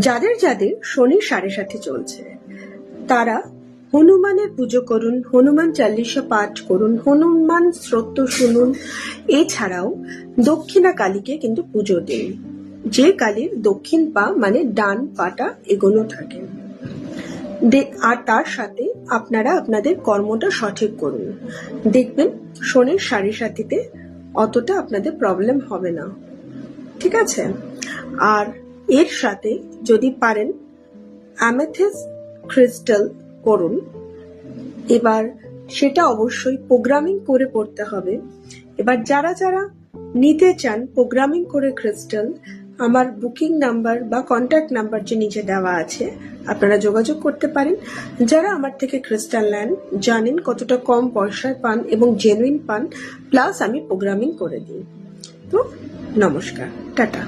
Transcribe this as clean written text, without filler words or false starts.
যাদের যাদের শনি 7.5 চলছে তারা হনুমানের পুজো করুন, হনুমান চালিসা পাঠ করুন, হনুমান স্তোত্র শুনুন। এছাড়াও দক্ষিণা কালীকে কিন্তু পুজো দিন, যে কালীর দক্ষিণ পা মানে ডান পাটা এগোনো থাকে। আর তার সাথে আপনারা আপনাদের কর্মটা সঠিক করুন, দেখবেন শনির 7.5-তে অতটা আপনাদের প্রবলেম হবে না। ঠিক আছে? আর এর সাথে যদি পারেন অ্যামেথিস্ট ক্রিস্টাল করুন। এবার সেটা অবশ্যই প্রোগ্রামিং করে পড়তে হবে। এবার যারা যারা নিতে চান প্রোগ্রামিং করে ক্রিস্টাল, আমার বুকিং নাম্বার বা কন্ট্যাক্ট নাম্বার যে নিচে দেওয়া আছে, আপনারা যোগাযোগ করতে পারেন। যারা আমার থেকে ক্রিস্টাল নেন জানেন কতটা কম পয়সায় পান এবং জেনুইন পান, প্লাস আমি প্রোগ্রামিং করে দিই। তো নমস্কার, টাটা।